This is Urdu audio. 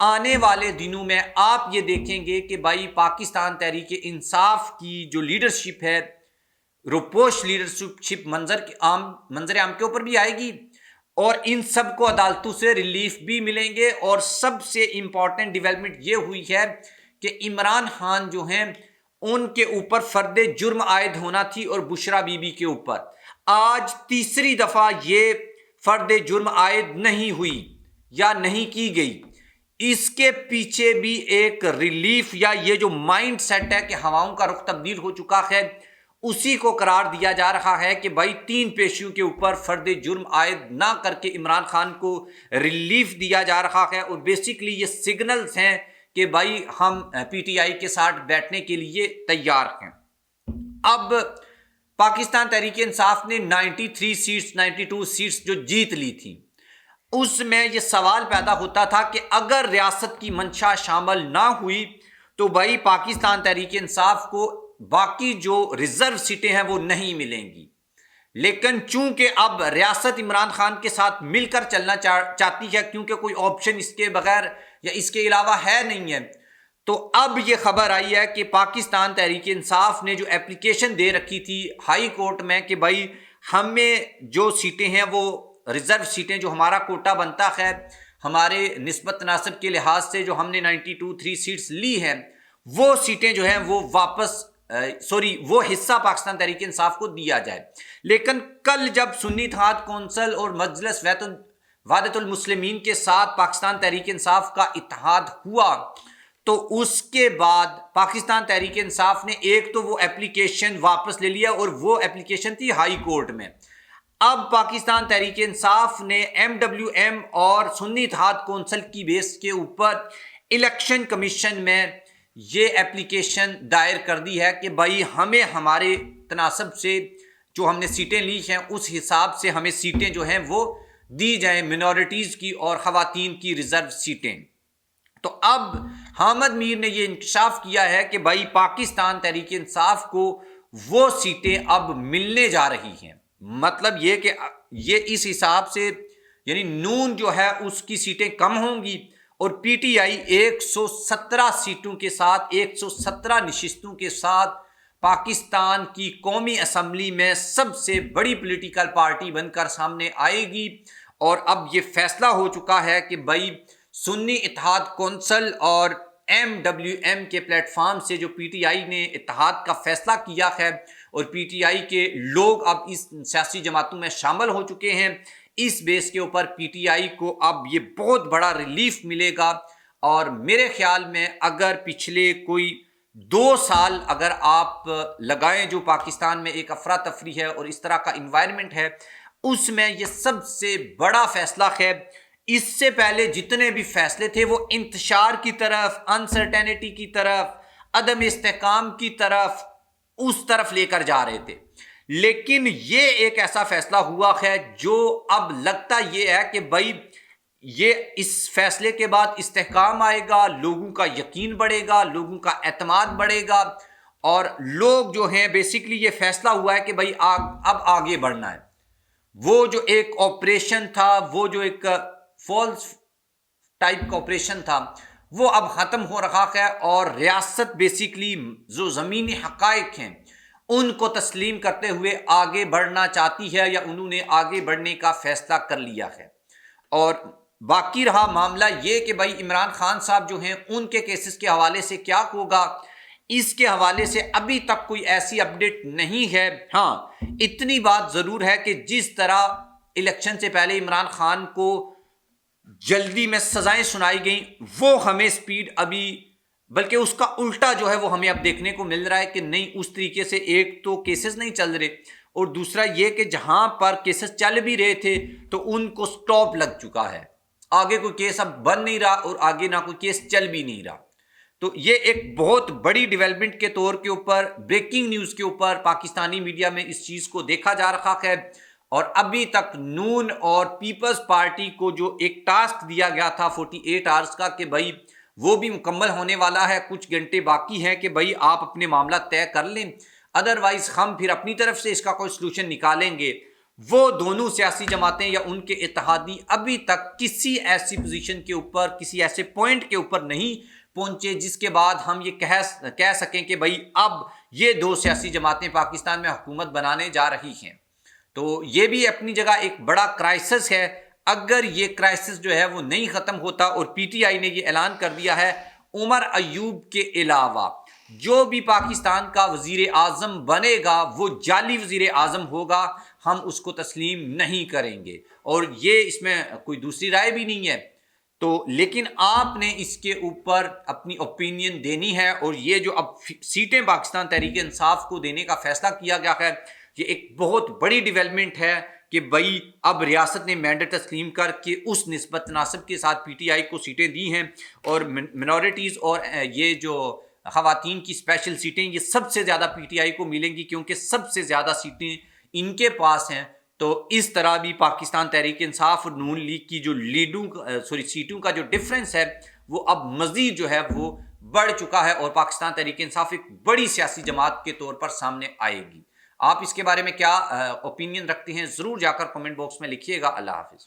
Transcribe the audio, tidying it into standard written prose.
آنے والے دنوں میں آپ یہ دیکھیں گے کہ بھائی پاکستان تحریک انصاف کی جو لیڈرشپ ہے، روپوش لیڈرشپ منظر عام کے اوپر بھی آئے گی، اور ان سب کو عدالتوں سے ریلیف بھی ملیں گے۔ اور سب سے امپورٹنٹ ڈیولپمنٹ یہ ہوئی ہے کہ عمران خان جو ہیں ان کے اوپر فرد جرم عائد ہونا تھی، اور بشرا بی بی کے اوپر آج تیسری دفعہ یہ فرد جرم عائد نہیں ہوئی یا نہیں کی گئی۔ اس کے پیچھے بھی ایک ریلیف یا یہ جو مائنڈ سیٹ ہے کہ ہواؤں کا رخ تبدیل ہو چکا ہے، اسی کو قرار دیا جا رہا ہے کہ بھائی 3 پیشیوں کے اوپر فرد جرم عائد نہ کر کے عمران خان کو ریلیف دیا جا رہا ہے۔ اور بیسیکلی یہ سگنلز ہیں کہ بھائی ہم پی ٹی آئی کے ساتھ بیٹھنے کے لیے تیار ہیں۔ اب پاکستان تحریک انصاف نے 92 سیٹس جو جیت لی تھی، اس میں یہ سوال پیدا ہوتا تھا کہ اگر ریاست کی منشا شامل نہ ہوئی تو بھائی پاکستان تحریک انصاف کو باقی جو ریزرو سیٹیں ہیں وہ نہیں ملیں گی۔ لیکن چونکہ اب ریاست عمران خان کے ساتھ مل کر چلنا چاہتی ہے، کیونکہ کوئی آپشن اس کے بغیر یا اس کے علاوہ ہے نہیں ہے، تو اب یہ خبر آئی ہے کہ پاکستان تحریک انصاف نے جو اپلیکیشن دے رکھی تھی ہائی کورٹ میں کہ بھائی ہمیں جو سیٹیں ہیں وہ ریزرو سیٹیں جو ہمارا کوٹا بنتا ہے ہمارے نسبت تناسب کے لحاظ سے جو ہم نے 92 سیٹس لی ہیں، وہ سیٹیں جو ہیں وہ واپس وہ حصہ پاکستان تحریک انصاف کو دیا جائے۔ لیکن کل جب سنی اتحاد کونسل اور مجلس وحدت المسلمین کے ساتھ پاکستان تحریک انصاف کا اتحاد ہوا، تو اس کے بعد پاکستان تحریک انصاف نے ایک تو وہ اپلیکیشن واپس لے لیا، اور وہ اپلیکیشن تھی ہائی کورٹ میں۔ اب پاکستان تحریک انصاف نے MWM اور سنی اتحاد کونسل کی بیس کے اوپر الیکشن کمیشن میں یہ اپلیکیشن دائر کر دی ہے کہ بھائی ہمیں ہمارے تناسب سے جو ہم نے سیٹیں لی ہیں اس حساب سے ہمیں سیٹیں جو ہیں وہ دی جائیں، منورٹیز کی اور خواتین کی ریزرو سیٹیں۔ تو اب حامد میر نے یہ انکشاف کیا ہے کہ بھائی پاکستان تحریک انصاف کو وہ سیٹیں اب ملنے جا رہی ہیں۔ مطلب یہ کہ یہ اس حساب سے یعنی نون جو ہے اس کی سیٹیں کم ہوں گی، اور پی ٹی آئی 117 سیٹوں کے ساتھ 117 نشستوں کے ساتھ پاکستان کی قومی اسمبلی میں سب سے بڑی پولیٹیکل پارٹی بن کر سامنے آئے گی۔ اور اب یہ فیصلہ ہو چکا ہے کہ بھائی سنی اتحاد کونسل اور MWM کے پلیٹ فارم سے جو پی ٹی آئی نے اتحاد کا فیصلہ کیا ہے، اور پی ٹی آئی کے لوگ اب اس سیاسی جماعتوں میں شامل ہو چکے ہیں، اس بیس کے اوپر پی ٹی آئی کو اب یہ بہت بڑا ریلیف ملے گا۔ اور میرے خیال میں اگر پچھلے کوئی 2 سال اگر آپ لگائیں جو پاکستان میں ایک افراتفری ہے اور اس طرح کا انوائرمنٹ ہے، اس میں یہ سب سے بڑا فیصلہ ہے۔ اس سے پہلے جتنے بھی فیصلے تھے وہ انتشار کی طرف، انسرٹینٹی کی طرف، عدم استحکام کی طرف، اس طرف لے کر جا رہے تھے۔ لیکن یہ ایک ایسا فیصلہ ہوا ہے جو اب لگتا یہ ہے کہ بھائی یہ اس فیصلے کے بعد استحکام آئے گا، لوگوں کا یقین بڑھے گا، لوگوں کا اعتماد بڑھے گا، اور لوگ جو ہیں بیسیکلی یہ فیصلہ ہوا ہے کہ بھائی اب آگے بڑھنا ہے۔ وہ جو ایک آپریشن تھا، وہ جو ایک فالس ٹائپ کا آپریشن تھا، وہ اب ختم ہو رہا ہے، اور ریاست بیسیکلی جو زمینی حقائق ہیں ان کو تسلیم کرتے ہوئے آگے بڑھنا چاہتی ہے، یا انہوں نے آگے بڑھنے کا فیصلہ کر لیا ہے۔ اور باقی رہا معاملہ یہ کہ بھائی عمران خان صاحب جو ہیں ان کے کیسز کے حوالے سے کیا ہوگا، اس کے حوالے سے ابھی تک کوئی ایسی اپڈیٹ نہیں ہے۔ ہاں اتنی بات ضرور ہے کہ جس طرح الیکشن سے پہلے عمران خان کو جلدی میں سزائیں سنائی گئیں، وہ ہمیں سپیڈ ابھی بلکہ اس کا الٹا جو ہے وہ ہمیں اب دیکھنے کو مل رہا ہے کہ نہیں اس طریقے سے ایک تو کیسز نہیں چل رہے، اور دوسرا یہ کہ جہاں پر کیسز چل بھی رہے تھے تو ان کو سٹاپ لگ چکا ہے، آگے کوئی کیس اب بن نہیں رہا اور آگے نہ کوئی کیس چل بھی نہیں رہا۔ تو یہ ایک بہت بڑی ڈیولپمنٹ کے طور کے اوپر، بریکنگ نیوز کے اوپر پاکستانی میڈیا میں اس چیز کو دیکھا جا رہا ہے، اور ابھی تک نون اور پیپلز پارٹی کو جو ایک ٹاسک دیا گیا تھا 48 آورز کا کہ بھائی وہ بھی مکمل ہونے والا ہے، کچھ گھنٹے باقی ہیں کہ بھائی آپ اپنے معاملہ طے کر لیں، ادروائز ہم پھر اپنی طرف سے اس کا کوئی سلوشن نکالیں گے۔ وہ دونوں سیاسی جماعتیں یا ان کے اتحادی ابھی تک کسی ایسی پوزیشن کے اوپر، کسی ایسے پوائنٹ کے اوپر نہیں پہنچے جس کے بعد ہم یہ کہہ سکیں کہ بھائی اب یہ دو سیاسی جماعتیں پاکستان میں حکومت بنانے جا رہی ہیں۔ تو یہ بھی اپنی جگہ ایک بڑا کرائسس ہے۔ اگر یہ کرائسس جو ہے وہ نہیں ختم ہوتا، اور پی ٹی آئی نے یہ اعلان کر دیا ہے عمر ایوب کے علاوہ جو بھی پاکستان کا وزیر اعظم بنے گا وہ جعلی وزیر اعظم ہوگا، ہم اس کو تسلیم نہیں کریں گے، اور یہ اس میں کوئی دوسری رائے بھی نہیں ہے۔ تو لیکن آپ نے اس کے اوپر اپنی اوپینین دینی ہے، اور یہ جو اب سیٹیں پاکستان تحریک انصاف کو دینے کا فیصلہ کیا گیا ہے، یہ ایک بہت بڑی ڈیولپمنٹ ہے کہ بھائی اب ریاست نے مینڈیٹ تسلیم کر کے اس نسبت تناسب کے ساتھ پی ٹی آئی کو سیٹیں دی ہیں، اور منورٹیز اور یہ جو خواتین کی اسپیشل سیٹیں یہ سب سے زیادہ پی ٹی آئی کو ملیں گی، کیونکہ سب سے زیادہ سیٹیں ان کے پاس ہیں۔ تو اس طرح بھی پاکستان تحریک انصاف اور نون لیگ کی جو سیٹوں کا جو ڈفرنس ہے وہ اب مزید جو ہے وہ بڑھ چکا ہے، اور پاکستان تحریک انصاف ایک بڑی سیاسی جماعت کے طور پر سامنے آئے گی۔ آپ اس کے بارے میں کیا اوپینین رکھتے ہیں ضرور جا کر کمنٹ باکس میں لکھیے گا۔ اللہ حافظ۔